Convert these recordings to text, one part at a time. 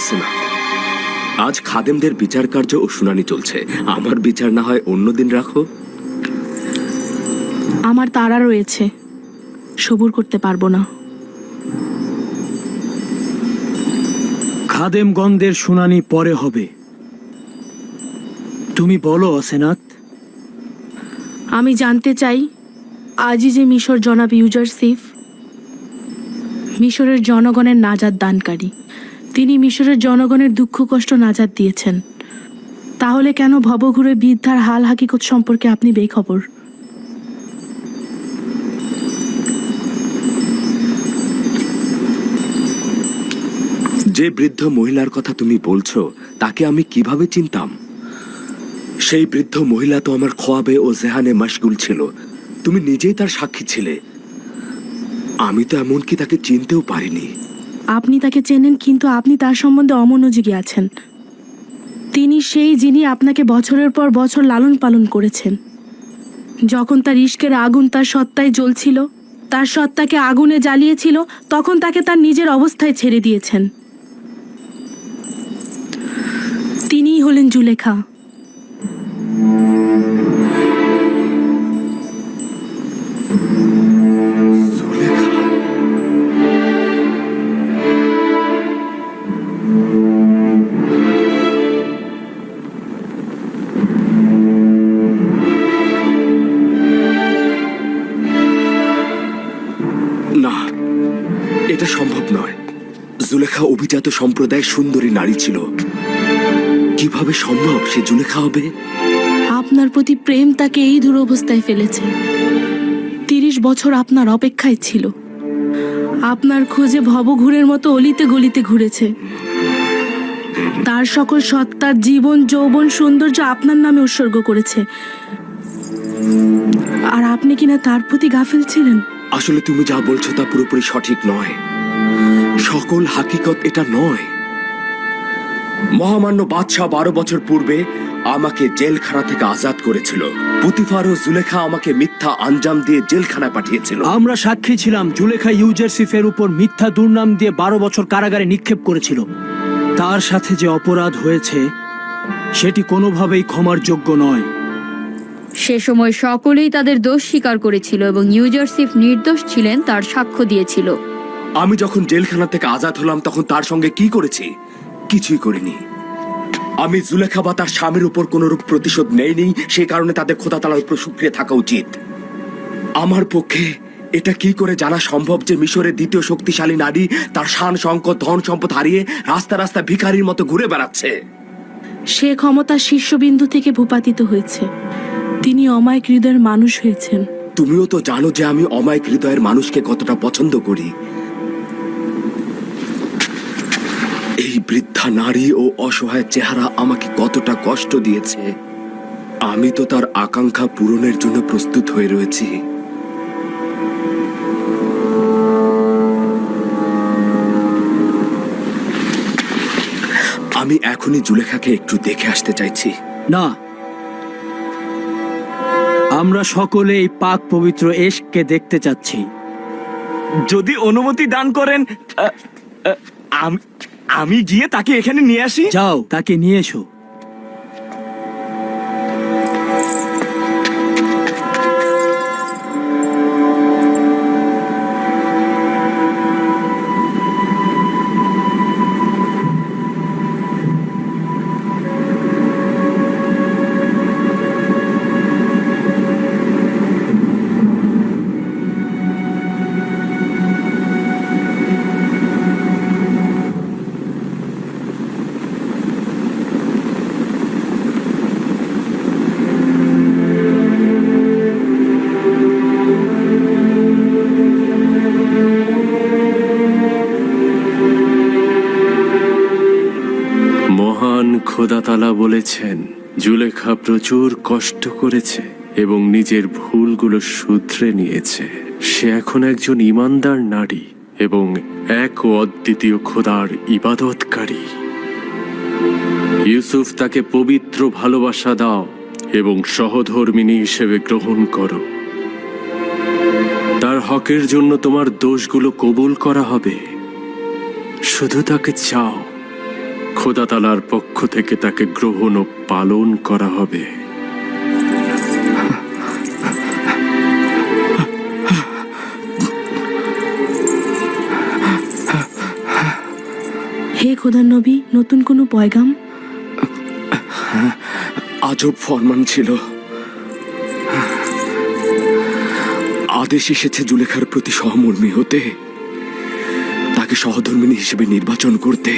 সেনা, আজ খাদেমদের বিচার কার্য ও শুনানি চলছে। আমার বিচার না হয় অন্যদিন রাখো। আমার তাড়া রয়েছে, সবুর করতে পারবো না। খাদেমগণদের শুনানি পরে হবে। তুমি বলো সেনাত। আমি জানতে চাই, আজই যে মিশর জনাব ইউজারসিফ মিশরের জনগণের নাজাত দানকারী, তিনি মিশরের জনগণের দুঃখ কষ্ট নাজাত দিয়েছেন, তাহলে কেন ভবঘুরে বৃদ্ধার হাল হাকিকত সম্পর্কে আপনি বেখবর? যে বৃদ্ধ মহিলার কথা তুমি বলছো তাকে আমি কিভাবে চিনতাম? সেই বৃদ্ধ মহিলা তো আমার খোয়াবে ও জেহানে মশগুল ছিল। তুমি নিজেই তার সাক্ষী ছিলে। আমি তো এমনকি তাকে চিনতেও পারিনি। আপনি তাকে চেনেন, কিন্তু আপনি তার সম্বন্ধে অমনোযোগী আছেন। তিনি সেই যিনি আপনাকে বছরের পর বছর লালন পালন করেছেন। যখন তার ইশকের আগুন তার সত্তায় জ্বলছিল, তার সত্তাকে আগুনে জ্বালিয়েছিল, তখন তাকে তার নিজের অবস্থায় ছেড়ে দিয়েছেন। তিনিই হলেন জুলেখা। না, এটা সম্ভব নয়। জুলেখা অভিজাত সম্প্রদায়ের সুন্দরী নারী ছিল। কিভাবে সম্ভব সে জুলেখা হবে? আপনার প্রতি প্রেম তাকে এই দুরবস্থায় ফেলেছে। 30 বছর আপনার অপেক্ষায় ছিল, আপনার খোঁজে ভবঘুরের মতো অলিতে গলিতে ঘুরেছে। তার সকল সত্তার জীবন যৌবন সৌন্দর্য আপনার নামে উৎসর্গ করেছে, আর আপনি কিনা তার প্রতি গাফেল ছিলেন। আসলে তুমি যা বলছো তা পুরোপুরি সঠিক নয়। সকল হাকিকত এটা নয়। মহামান্য বাদশাহ 12 বছর পূর্বে আমাকে জেলখানা থেকে আজাদ করেছিল। পুতিফার ও জুলেখা আমাকে মিথ্যা আঞ্জাম দিয়ে জেলখানায় পাঠিয়েছিল। আমরা সাক্ষী ছিলাম। জুলেখা ইউজারসিফের উপর মিথ্যা দুর্নাম দিয়ে 12 বছর কারাগারে নিক্ষেপ করেছিল। তার সাথে যে অপরাধ হয়েছে সেটি কোনোভাবেই ক্ষমার যোগ্য নয়। সে সময় সকলেই তাদের দোষ স্বীকার করেছিল এবং ইউজারসিফ নির্দোষ ছিলেন তার সাক্ষ্য দিয়েছিল। আমি যখন জেলখানা থেকে আজাদ হলাম তখন তার সঙ্গে কি করেছি? কিছুই করিনি। আমি জুলেখা বা তার স্বামীর উপর কোনরূপ প্রতিশোধ নেইনি। সেই কারণে তাদের খোদা তাআলার উপর শুকরিয়া থাকা উচিত। আমার পক্ষে এটা কি করে জানা সম্ভব যে মিশরের দ্বিতীয় শক্তিশালী নারী তার শান সংকট ধন সম্পদ হারিয়ে রাস্তা রাস্তা ভিখারির মতো ঘুরে বেড়াচ্ছে? সে ক্ষমতার শীর্ষবিন্দু থেকে ভূপাতিত হয়েছে। তিনি অমায়িক হৃদয়ের মানুষ হয়েছেন। তুমিও তো জানো যে আমি অমায়িক হৃদয়ের মানুষকে কতটা পছন্দ করি। এই বৃদ্ধা নারী ও অসহায় চেহারা আমাকে কতটা কষ্ট দিয়েছে। আমি তো তার আকাঙ্ক্ষা পূরণের জন্য প্রস্তুত হয়ে রয়েছি। আমি এখনই জুলেখাকে একটু দেখে আসতে চাইছি। না, আমরা সকলে এই পাক পবিত্র এশকে দেখতে চাচ্ছি। যদি অনুমতি দান করেন, আমি গিয়ে তাকে এখানে নিয়ে আসি। যাও, তাকে নিয়ে এসো। মহান খোদা তাআলা বলেছেন, জুলেখা প্রচুর কষ্ট করেছে এবং নিজের ভুলগুলো শুধরে নিয়েছে। সে এখন একজন ঈমানদার নারী এবং এক ও অদ্বিতীয় খোদার ইবাদতকারী। ইউসুফ তাকে পবিত্র ভালোবাসা দাও এবং সহধর্মিণী হিসেবে গ্রহণ করো। তার হকের জন্য তোমার দোষগুলো কবুল করা হবে। শুধু তাকে চাও। খোদা তাআলার পক্ষ থেকে তাকে গ্রহণ ও পালন করা হবে। হে খোদার নবী, নতুন কোনো পয়গাম? আজব ফরমান ছিল। আদেশ এসেছে জুলেখার প্রতি সহমর্মী হতে, তাকে সহধর্মিণী হিসেবে নির্বাচন করতে।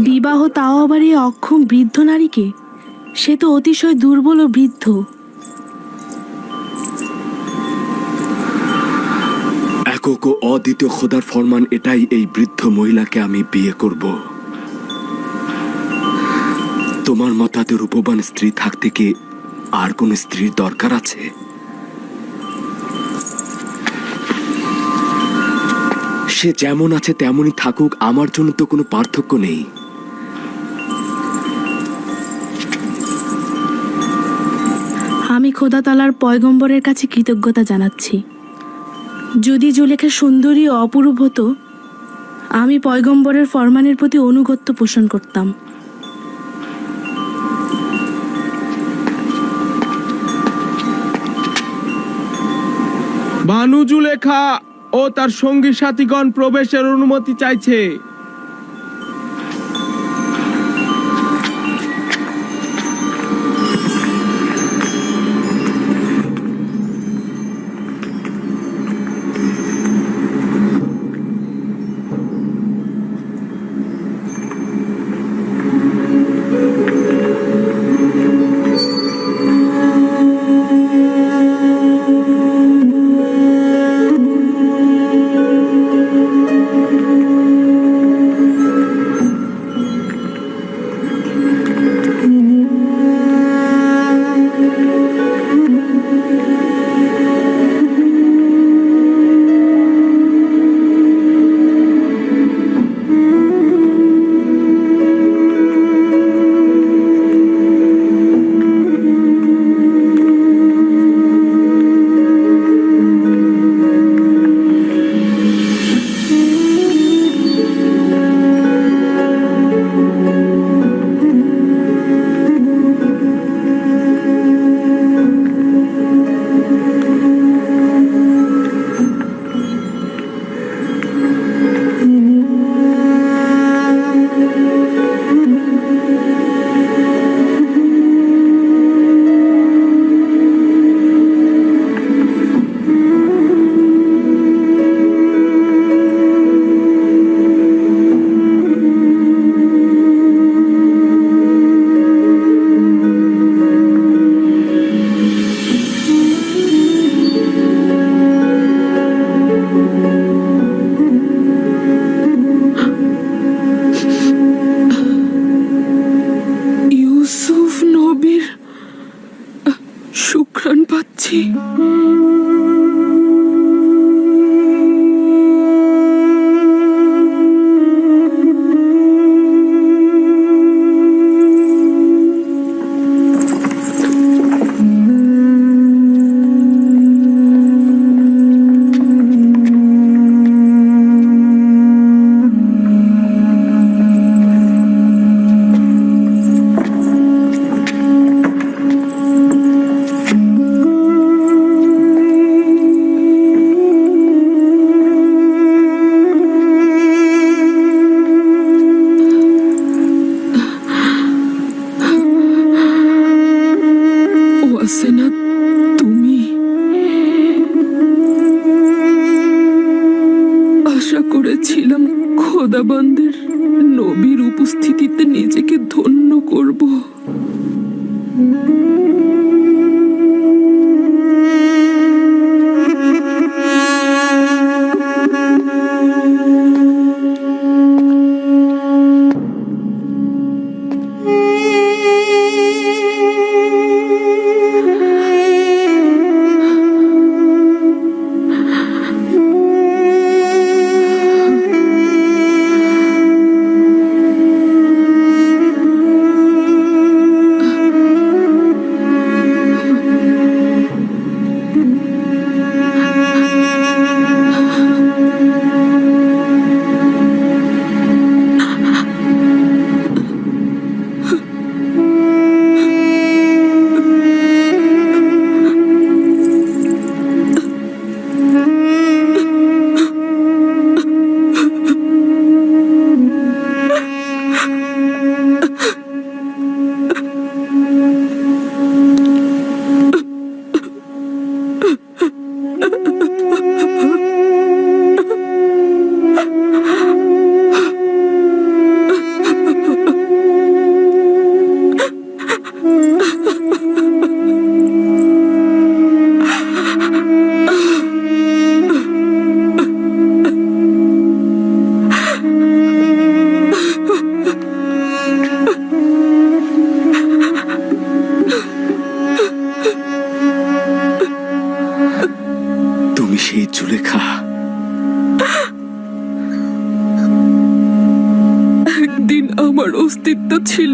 বিবাহ, তাও আবার এই অক্ষম বৃদ্ধ নারীকে? সে তো অতিশয় দুর্বল ও বৃদ্ধ। একক ও অদ্বিতীয় খোদার ফরমান এটাই, এই বৃদ্ধ মহিলাকে আমি বিয়ে করব। তোমার মতাতে রূপবান স্ত্রী থাকতে কি আর কোন স্ত্রীর দরকার আছে? সে যেমন আছে তেমনই থাকুক, আমার জন্য তো কোনো পার্থক্য নেই। আমি খোদা তাআলার পয়গম্বরের কাছে কৃতজ্ঞতা জানাচ্ছি। যদি জুলেখা সুন্দরী ও অপরূপ হতো, আমি পয়গম্বরের ফরমানের প্রতি অনুগত্য পোষণ করতাম। বানু জুলেখা ও তার সঙ্গী সাথীগণ প্রবেশের অনুমতি চাইছে। সুঘ্রাণ পাচ্ছি। ওয়াসেনা, তুমি? আশা করেছিলাম খোদাবন্দের নবীর উপস্থিতিতে নিজেকে ধন্য করব। তুমি সেই জুলেখা? একদিন আমার অস্তিত্ব ছিল,